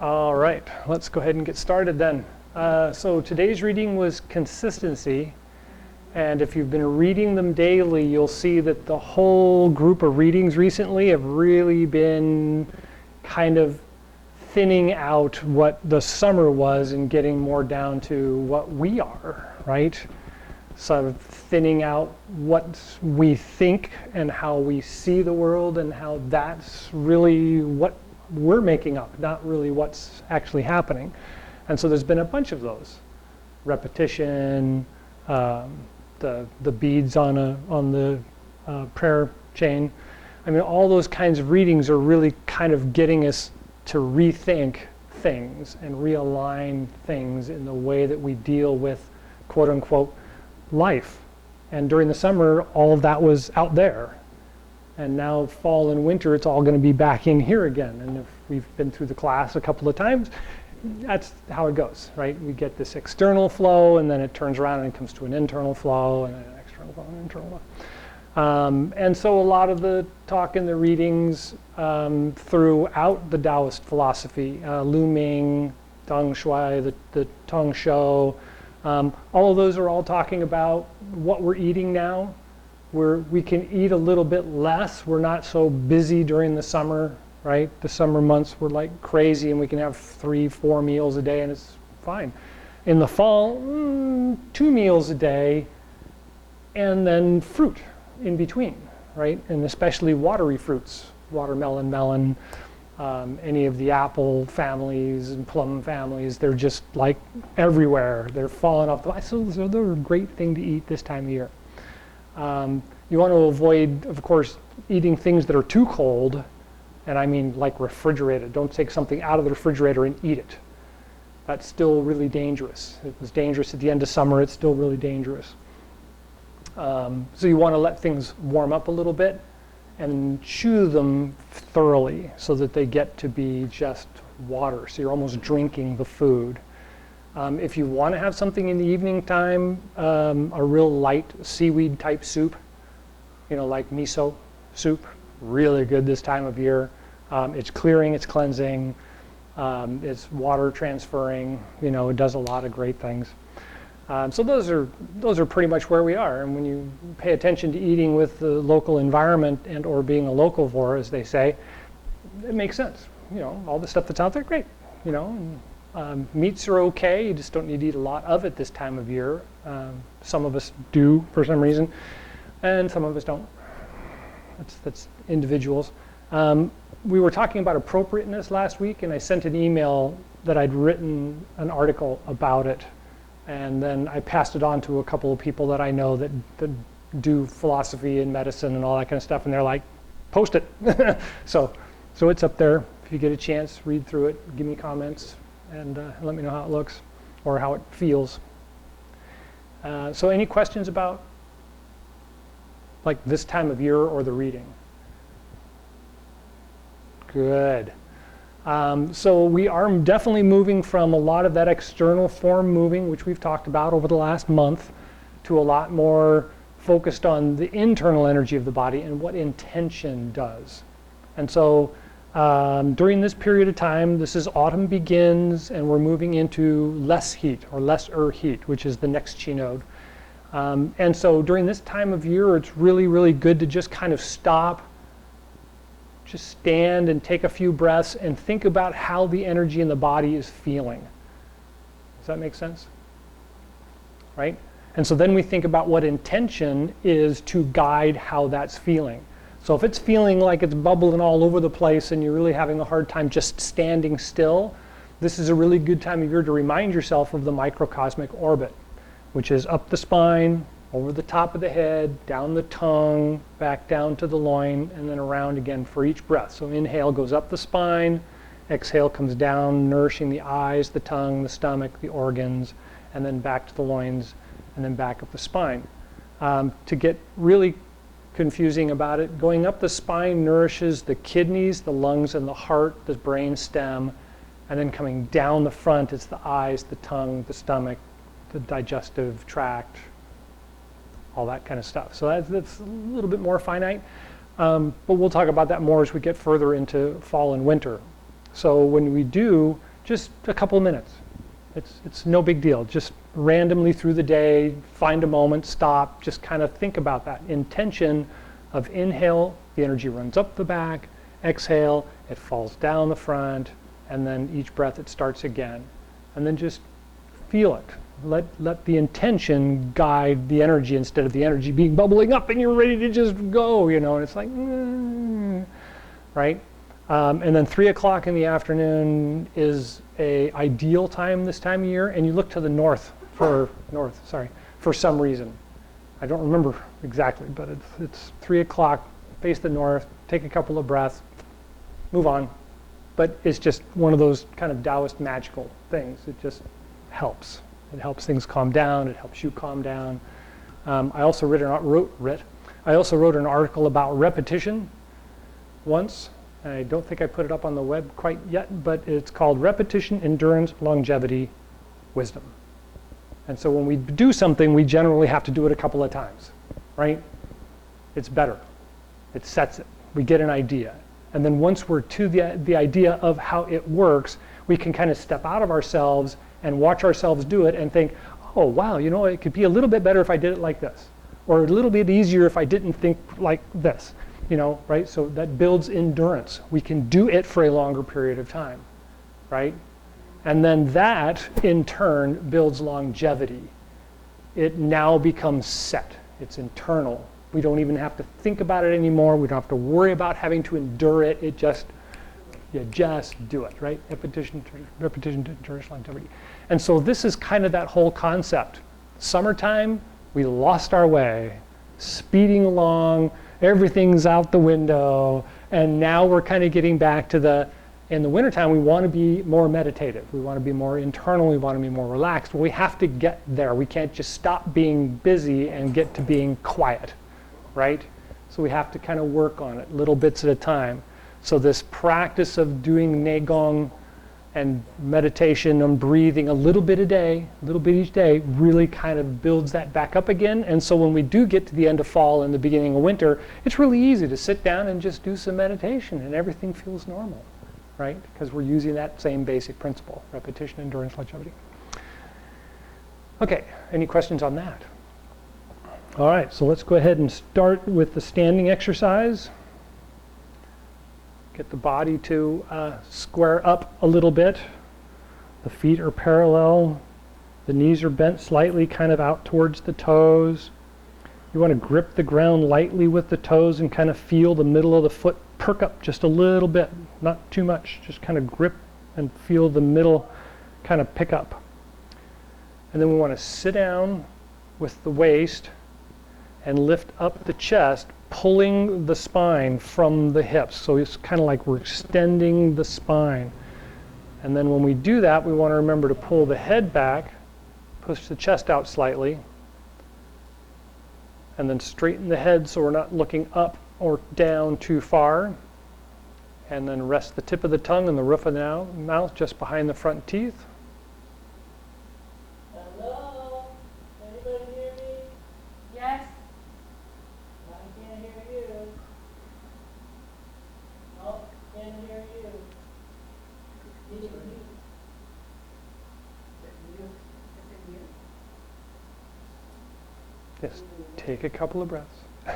All right, let's go ahead and get started then. So today's reading was consistency, and if you've been reading them daily, you'll see that the whole group of readings recently have really been kind of thinning out what the summer was and getting more down to what we are, right? So thinning out what we think and how we see the world and how that's really what we're making up, not really what's actually happening. And so there's been a bunch of those. Repetition, the beads on the prayer chain. I mean, all those kinds of readings are really kind of getting us to rethink things and realign things in the way that we deal with, quote unquote, life. And during the summer, all of that was out there. And now fall and winter, it's all going to be back in here again. And if we've been through the class a couple of times, that's how it goes, right? We get this external flow, and then it turns around and it comes to an internal flow, and an external flow, and an internal flow. And so a lot of the talk in the readings throughout the Taoist philosophy, Lu Ming, Deng Shuai, the Tong Shou, all of those are all talking about what we're eating now. We can eat a little bit less. We're not so busy during the summer, right? The summer months we're like crazy, and we can have 3-4 meals a day, and it's fine. In the fall, 2 meals a day, and then fruit in between, right? And especially watery fruits, watermelon, melon, any of the apple families and plum families, they're just like everywhere. They're falling off the vine. So they're a great thing to eat this time of year. You want to avoid, of course, eating things that are too cold, and I mean like refrigerated. Don't take something out of the refrigerator and eat it. That's still really dangerous. It was dangerous at the end of summer. It's still really dangerous. So you want to let things warm up a little bit and chew them thoroughly so that they get to be just water. So you're almost drinking the food. If you want to have something in the evening time, a real light seaweed type soup, like miso soup, really good this time of year. It's clearing, it's cleansing, it's water transferring, it does a lot of great things. So those are pretty much where we are. And when you pay attention to eating with the local environment and or being a locavore, as they say, it makes sense. All the stuff that's out there, great. Meats are okay. You just don't need to eat a lot of it this time of year. Some of us do for some reason, and some of us don't. That's individuals. We were talking about appropriateness last week, and I sent an email that I'd written an article about it, and then I passed it on to a couple of people that I know that do philosophy and medicine and all that kind of stuff, and they're like, post it. So it's up there. If you get a chance, read through it, give me comments, and let me know how it looks or how it feels. So any questions about like this time of year or the reading? Good. So we are definitely moving from a lot of that external form moving, which we've talked about over the last month, to a lot more focused on the internal energy of the body and what intention does. And so during this period of time, this is autumn begins, and we're moving into less heat, or lesser heat, which is the next chi node. And so during this time of year, it's really, really good to just kind of stop, just stand and take a few breaths and think about how the energy in the body is feeling. Does that make sense? Right? And so then we think about what intention is to guide how that's feeling. So if it's feeling like it's bubbling all over the place and you're really having a hard time just standing still, this is a really good time of year to remind yourself of the microcosmic orbit, which is up the spine, over the top of the head, down the tongue, back down to the loin, and then around again for each breath. So inhale goes up the spine, exhale comes down, nourishing the eyes, the tongue, the stomach, the organs, and then back to the loins, and then back up the spine. To get really confusing about it, going up the spine nourishes the kidneys, the lungs, and the heart, the brain stem, and then coming down the front, it's the eyes, the tongue, the stomach, the digestive tract, all that kind of stuff. So that's a little bit more finite, but we'll talk about that more as we get further into fall and winter. So when we do just a couple of minutes. It's no big deal. Just randomly through the day, find a moment, stop, just kind of think about that. Intention of inhale, the energy runs up the back, exhale, it falls down the front, and then each breath it starts again. And then just feel it. Let the intention guide the energy instead of the energy being bubbling up and you're ready to just go, you know, and it's like, right? And then 3 o'clock in the afternoon is a ideal time this time of year, and you look to the north for some reason. I don't remember exactly, but it's 3 o'clock, face the north, take a couple of breaths, move on. But it's just one of those kind of Taoist magical things. It just helps. It helps things calm down. It helps you calm down. I also wrote an article about repetition once. I don't think I put it up on the web quite yet, but it's called Repetition, Endurance, Longevity, Wisdom. And so when we do something, we generally have to do it a couple of times, right? It's better. It sets it. We get an idea. And then once we're to the idea of how it works, we can kind of step out of ourselves and watch ourselves do it and think, oh, wow, you know, it could be a little bit better if I did it like this. Or a little bit easier if I didn't think like this. You know, right? So that builds endurance. We can do it for a longer period of time, right? And then that, in turn, builds longevity. It now becomes set. It's internal. We don't even have to think about it anymore. We don't have to worry about having to endure it. You just do it, right? Repetition, endurance, longevity. And so this is kind of that whole concept. Summertime, we lost our way, speeding along, everything's out the window, and now we're kind of getting back to in the wintertime, we want to be more meditative. We want to be more internal. We want to be more relaxed. Well, we have to get there. We can't just stop being busy and get to being quiet, right? So we have to kind of work on it, little bits at a time. So this practice of doing Neigong and meditation and breathing a little bit a day, a little bit each day, really kind of builds that back up again. And so when we do get to the end of fall and the beginning of winter, it's really easy to sit down and just do some meditation and everything feels normal, right? Because we're using that same basic principle, repetition, endurance, longevity. Okay, any questions on that? All right, so let's go ahead and start with the standing exercise. Get the body to square up a little bit. The feet are parallel. The knees are bent slightly, kind of out towards the toes. You want to grip the ground lightly with the toes and kind of feel the middle of the foot perk up just a little bit, not too much. Just kind of grip and feel the middle kind of pick up. And then we want to sit down with the waist and lift up the chest, pulling the spine from the hips. So it's kind of like we're extending the spine. And then when we do that, we want to remember to pull the head back, push the chest out slightly, and then straighten the head so we're not looking up or down too far. And then rest the tip of the tongue and the roof of the mouth just behind the front teeth. Hello? Anybody hear me? Yes. I can't hear you. No, can't hear you. Can you hear me? Yes, take a couple of breaths. Mic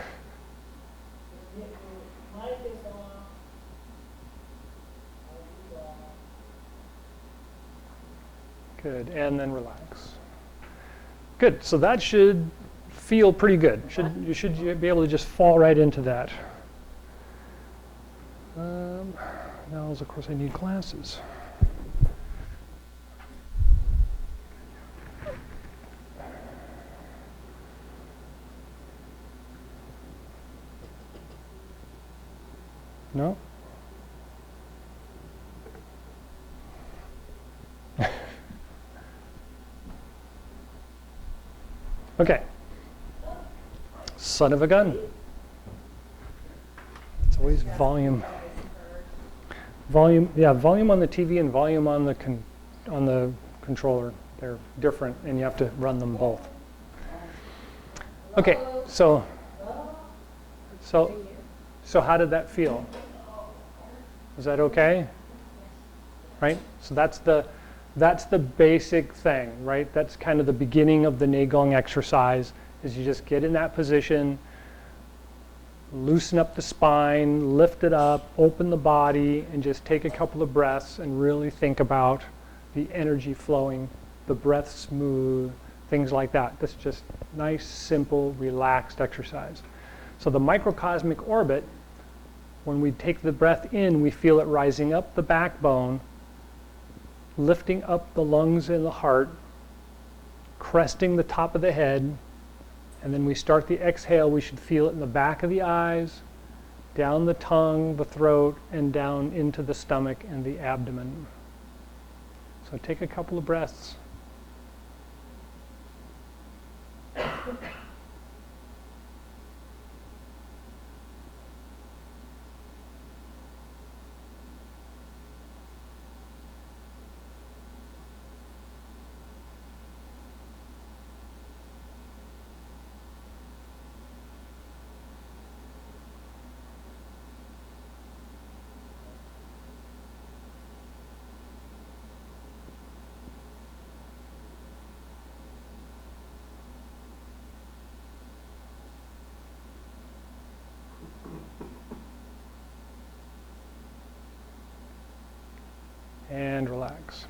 is on. Good, and then relax. Good, so that should feel pretty good. You should be able to just fall right into that. Now, of course, I need glasses. No? Okay. Son of a gun. It's always volume. Volume, yeah, volume on the TV and volume on the controller. They're different, and you have to run them both. Okay, so how did that feel? Is that okay? right? So that's the basic thing, right? That's kind of the beginning of the Neigong exercise, is you just get in that position, loosen up the spine, lift it up, open the body, and just take a couple of breaths and really think about the energy flowing, the breath smooth, things like that. That's just nice, simple, relaxed exercise. So the microcosmic orbit, when we take the breath in, we feel it rising up the backbone, lifting up the lungs and the heart, cresting the top of the head, and then we start the exhale. We should feel it in the back of the eyes, down the tongue, the throat, and down into the stomach and the abdomen. So take a couple of breaths. And relax.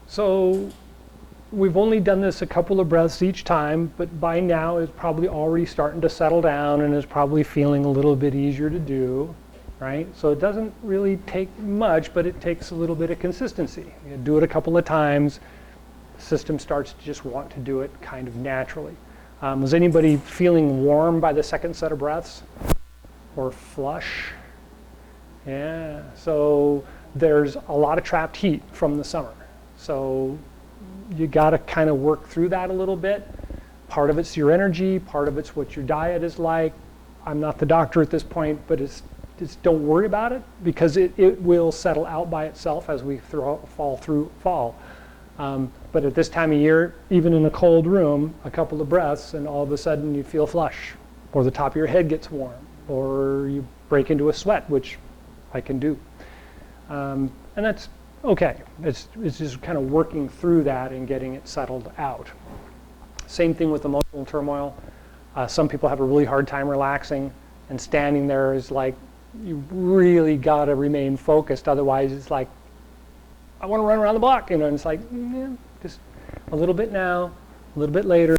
So we've only done this a couple of breaths each time, but by now it's probably already starting to settle down and is probably feeling a little bit easier to do, right? So it doesn't really take much, but it takes a little bit of consistency. You do it a couple of times, the system starts to just want to do it kind of naturally. Was anybody feeling warm by the second set of breaths? Or flush? Yeah, so there's a lot of trapped heat from the summer. So you got to kind of work through that a little bit. Part of it's your energy, part of it's what your diet is like. I'm not the doctor at this point, but it's don't worry about it, because it will settle out by itself as we fall through fall. But at this time of year, even in a cold room, a couple of breaths and all of a sudden you feel flush, or the top of your head gets warm, or you break into a sweat, which I can do. And that's okay. It's just kind of working through that and getting it settled out. Same thing with emotional turmoil. Some people have a really hard time relaxing, and standing there is like, you really got to remain focused. Otherwise, it's like, I want to run around the block, and it's like, just a little bit now, a little bit later,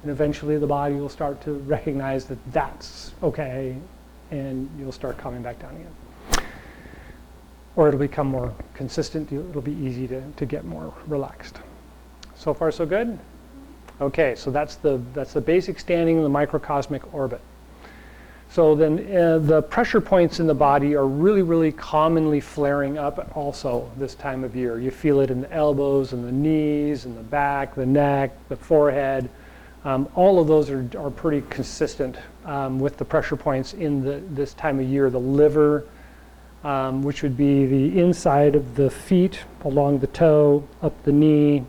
and eventually the body will start to recognize that that's okay, and you'll start coming back down again. Or it'll become more consistent. It'll be easy to get more relaxed. So far, so good? Okay, so that's the basic standing in the microcosmic orbit. So then the pressure points in the body are really, really commonly flaring up also this time of year. You feel it in the elbows and the knees and the back, the neck, the forehead. All of those are pretty consistent with the pressure points in this time of year. The liver, which would be the inside of the feet, along the toe, up the knee.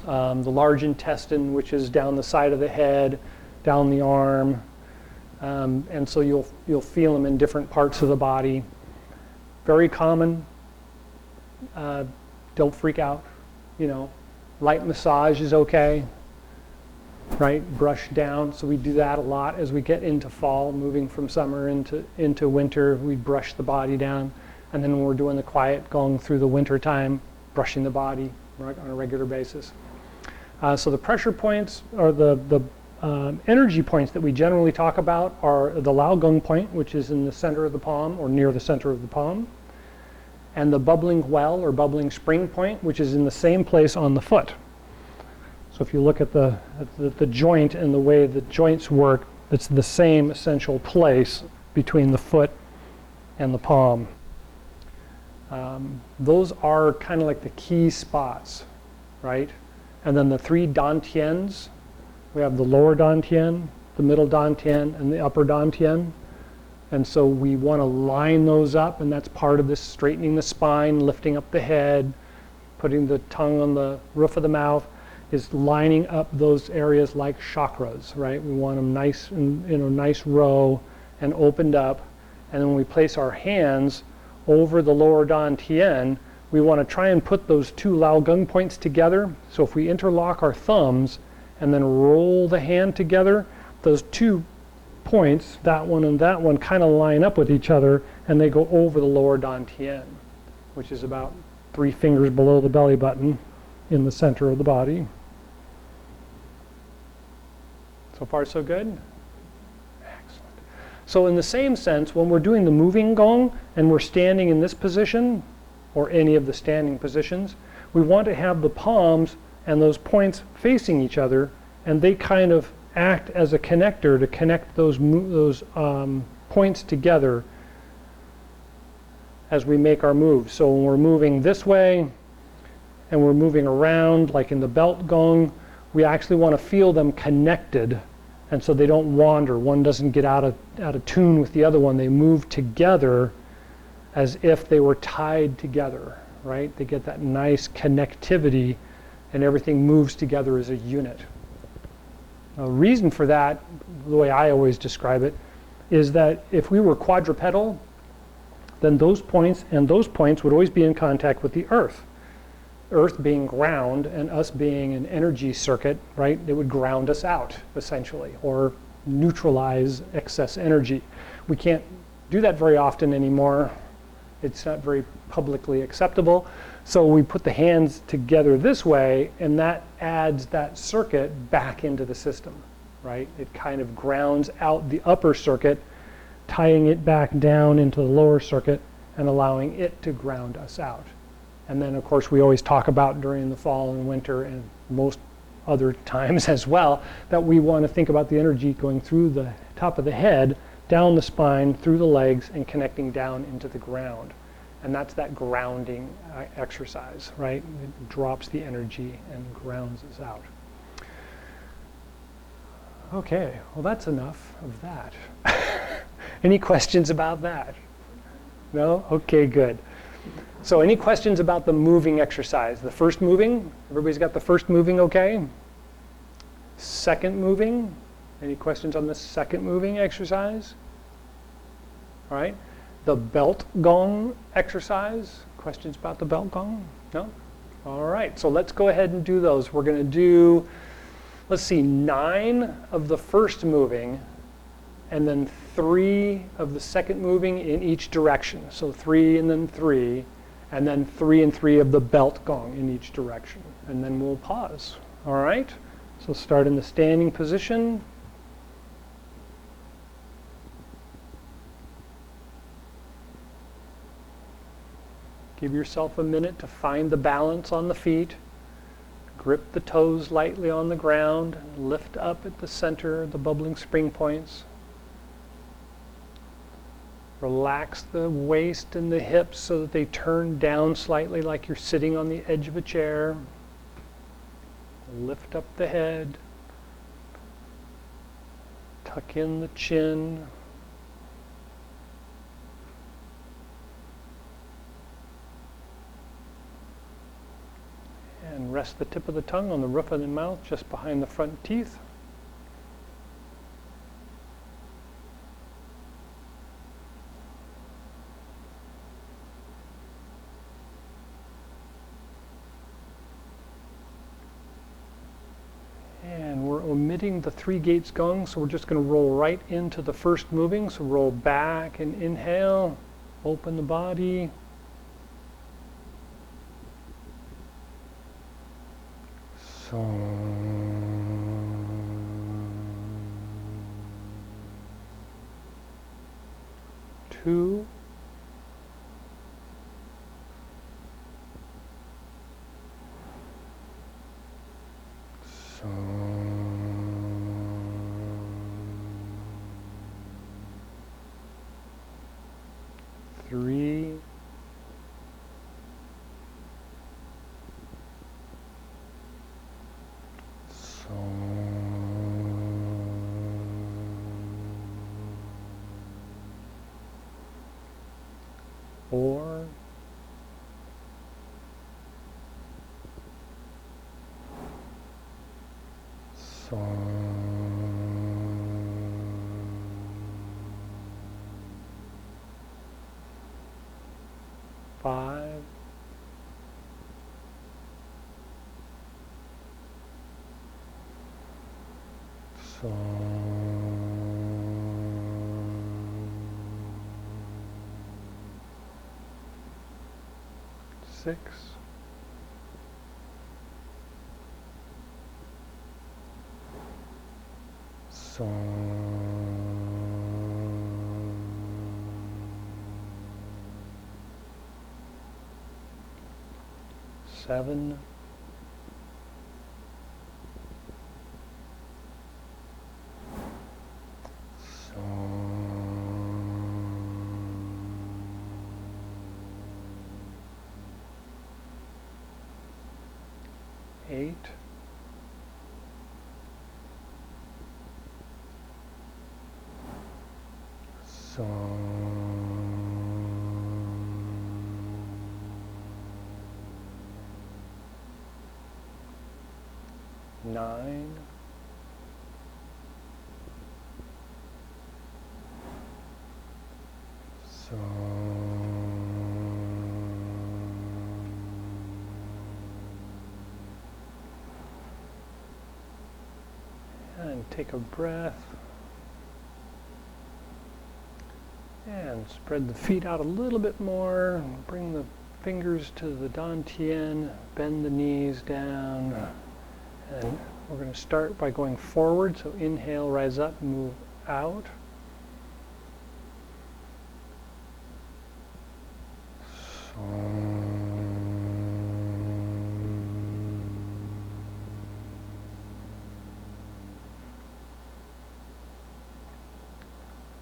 The large intestine, which is down the side of the head, down the arm. And so you'll feel them in different parts of the body. Very common. Don't freak out. Light massage is okay. Right? Brush down. So we do that a lot as we get into fall, moving from summer into winter. We brush the body down. And then when we're doing the quiet, going through the winter time, brushing the body on a regular basis. So the pressure points, or the energy points that we generally talk about, are the Lao Gung point, which is in the center of the palm, or near the center of the palm, and the bubbling well, or bubbling spring point, which is in the same place on the foot. So if you look at the joint and the way the joints work, it's the same essential place between the foot and the palm. Those are kind of like the key spots, right? And then the three dantians. We have the lower dantian, the middle dantian, and the upper dantian. And so we want to line those up, and that's part of this straightening the spine, lifting up the head, putting the tongue on the roof of the mouth, is lining up those areas like chakras, right? We want them nice, in a nice row and opened up. And then when we place our hands over the lower dantian, we want to try and put those two Lao Gung points together. So if we interlock our thumbs and then roll the hand together, those 2 points, that one and that one, kind of line up with each other, and they go over the lower dantian, which is about 3 fingers below the belly button in the center of the body. So far, so good? Excellent. So in the same sense, when we're doing the moving gong and we're standing in this position, or any of the standing positions, we want to have the palms and those points facing each other, and they kind of act as a connector to connect those points together as we make our moves. So when we're moving this way and we're moving around, like in the belt gong, we actually want to feel them connected, and so they don't wander. One doesn't get out of tune with the other one. They move together as if they were tied together, right? They get that nice connectivity, and everything moves together as a unit. Now, the reason for that, the way I always describe it, is that if we were quadrupedal, then those points and those points would always be in contact with the earth. Earth being ground and us being an energy circuit, right? It would ground us out, essentially, or neutralize excess energy. We can't do that very often anymore. It's not very publicly acceptable. So we put the hands together this way, and that adds that circuit back into the system, right? It kind of grounds out the upper circuit, tying it back down into the lower circuit and allowing it to ground us out. And then, of course, we always talk about during the fall and winter and most other times as well, that we want to think about the energy going through the top of the head, down the spine, through the legs, and connecting down into the ground. And that's that grounding exercise, right? It drops the energy and grounds us out. Okay, well, that's enough of that. Any questions about that? No? Okay, good. So any questions about the moving exercise? The first moving, everybody's got the first moving okay? Second moving, any questions on the second moving exercise? All right. The belt gong exercise, questions about the belt gong? No? All right, so let's go ahead and do those. We're going to do, let's see, 9 of the first moving, and then 3 of the second moving in each direction. So 3 and then 3, and then 3 and 3 of the belt gong in each direction. And then we'll pause. All right? So start in the standing position. Give yourself a minute to find the balance on the feet. Grip the toes lightly on the ground. And lift up at the center, the bubbling spring points. Relax the waist and the hips so that they turn down slightly like you're sitting on the edge of a chair. Lift up the head. Tuck in the chin. And rest the tip of the tongue on the roof of the mouth just behind the front teeth. And we're omitting the 3 gates gong, so we're just going to roll right into the first moving. So roll back and inhale, open the body. So 2, so 3, so 4, so 5, 5, 6, 7, 8, 9, 'and take a breath and spread the feet out a little bit more. Bring the fingers to the dantian, bend the knees down, and we're going to start by going forward. So inhale, rise up, move out.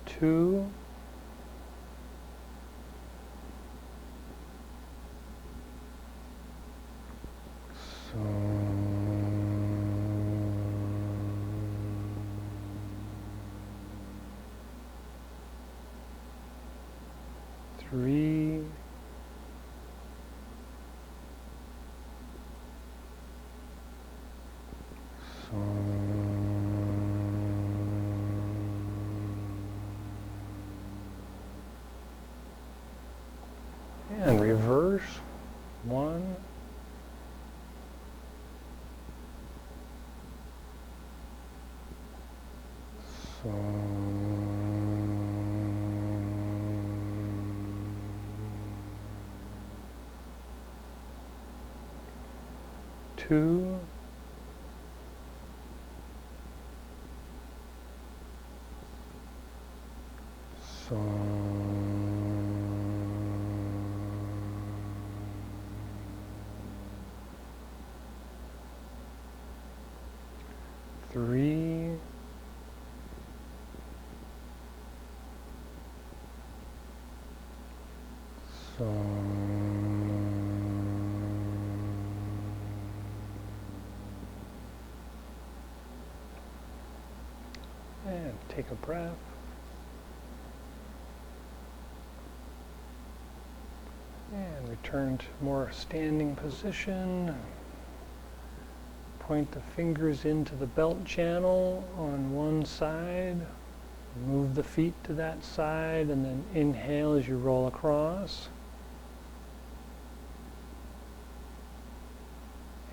Two, three, 1, 2, 3, 'and take a breath. And return to more standing position. Point the fingers into the belt channel on one side. Move the feet to that side, and then inhale as you roll across.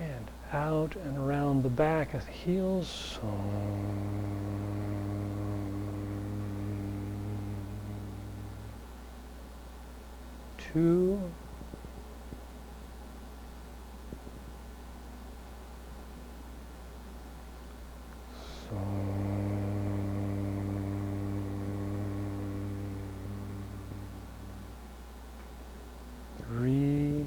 And out and around the back of the heels. 2, 3,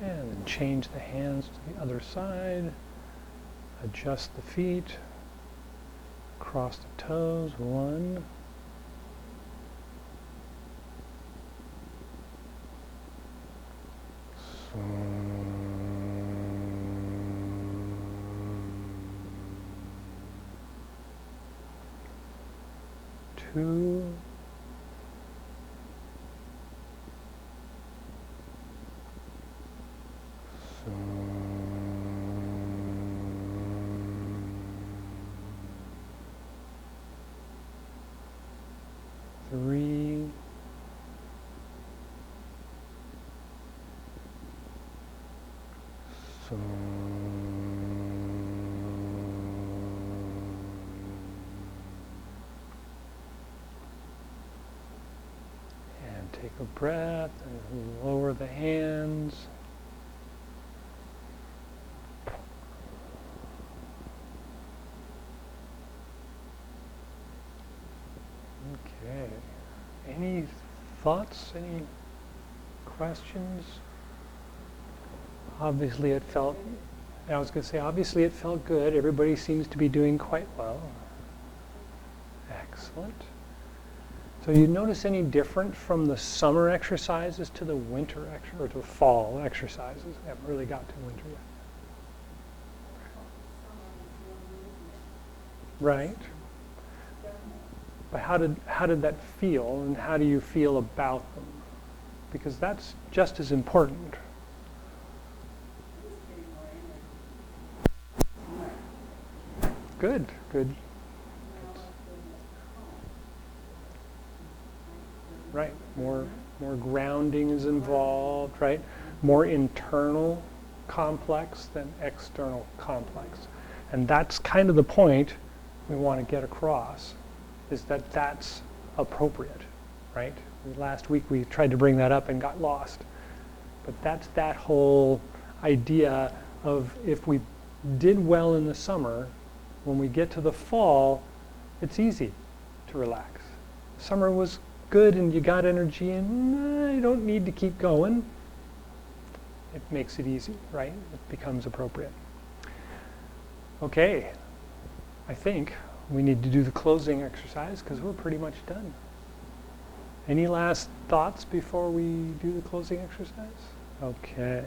'and then change the hands to the other side. Adjust the feet. Cross the toes. 1, 2, 3, 3. So, and take a breath and lower the hands. Okay. Any thoughts? Any questions? Obviously it felt, I was going to say, obviously it felt good. Everybody seems to be doing quite well. Excellent. So you notice any different from the summer exercises to the winter or to fall exercises? We haven't really got to winter yet. Right. But how did that feel, and how do you feel about them? Because that's just as important. Good, good. Right, more grounding is involved, right? More internal complex than external complex. And that's kind of the point we want to get across, is that that's appropriate, right? Last week we tried to bring that up and got lost. But that's that whole idea of if we did well in the summer, when we get to the fall, it's easy to relax. Summer was good and you got energy and you don't need to keep going. It makes it easy, right? It becomes appropriate. Okay, I think we need to do the closing exercise because we're pretty much done. Any last thoughts before we do the closing exercise? Okay,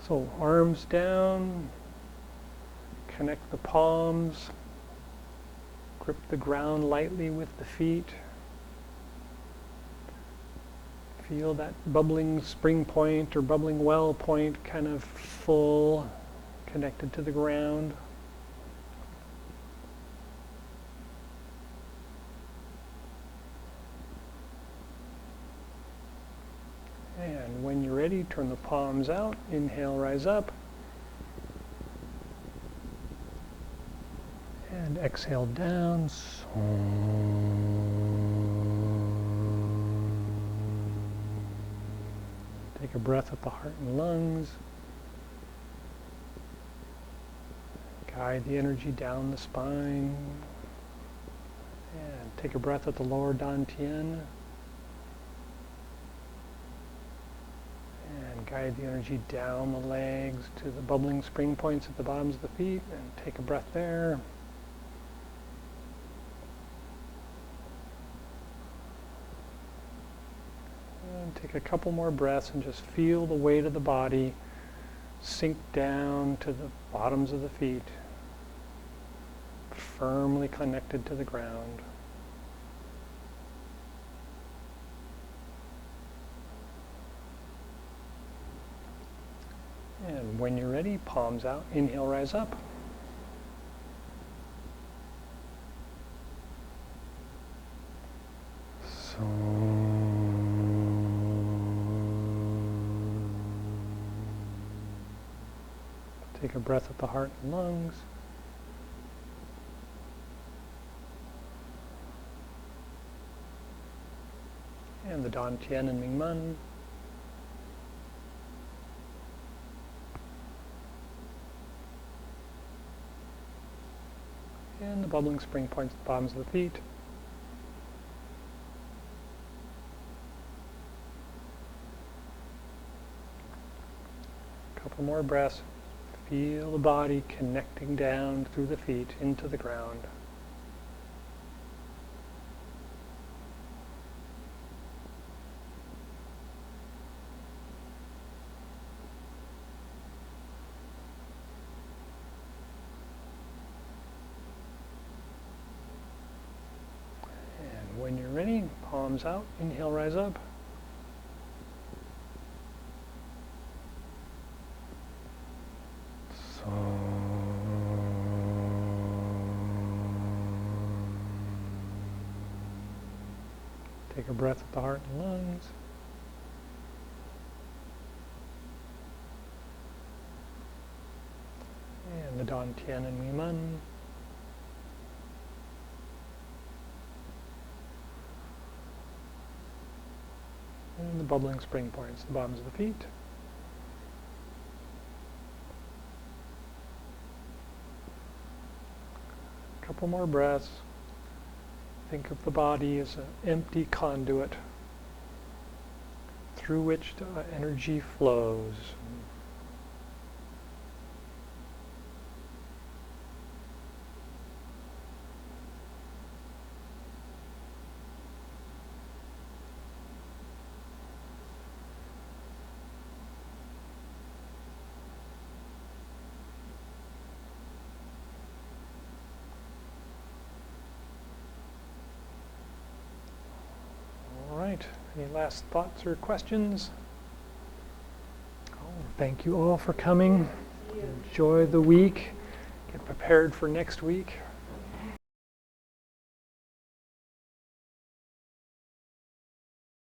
so arms down, connect the palms, grip the ground lightly with the feet. Feel that bubbling spring point or bubbling well point kind of full, connected to the ground. And when you're ready, turn the palms out. Inhale, rise up. And exhale down. Take a breath at the heart and lungs. Guide the energy down the spine. And take a breath at the lower dantian. And guide the energy down the legs to the bubbling spring points at the bottoms of the feet. And take a breath there. And take a couple more breaths and just feel the weight of the body sink down to the bottoms of the feet, firmly connected to the ground. And when you're ready, palms out, inhale, rise up. Take a breath at the heart and lungs. And the dantian and Mingmen. And the bubbling spring points at the bottoms of the feet. A couple more breaths. Feel the body connecting down through the feet into the ground. And when you're ready, palms out, inhale, rise up. Take a breath with the heart and lungs. And the Dan Tian and Mi Man. And the bubbling spring points, the bottoms of the feet. A couple more breaths. Think of the body as an empty conduit through which energy flows. Any last thoughts or questions? Thank you all for coming. Enjoy the week. Get prepared for next week.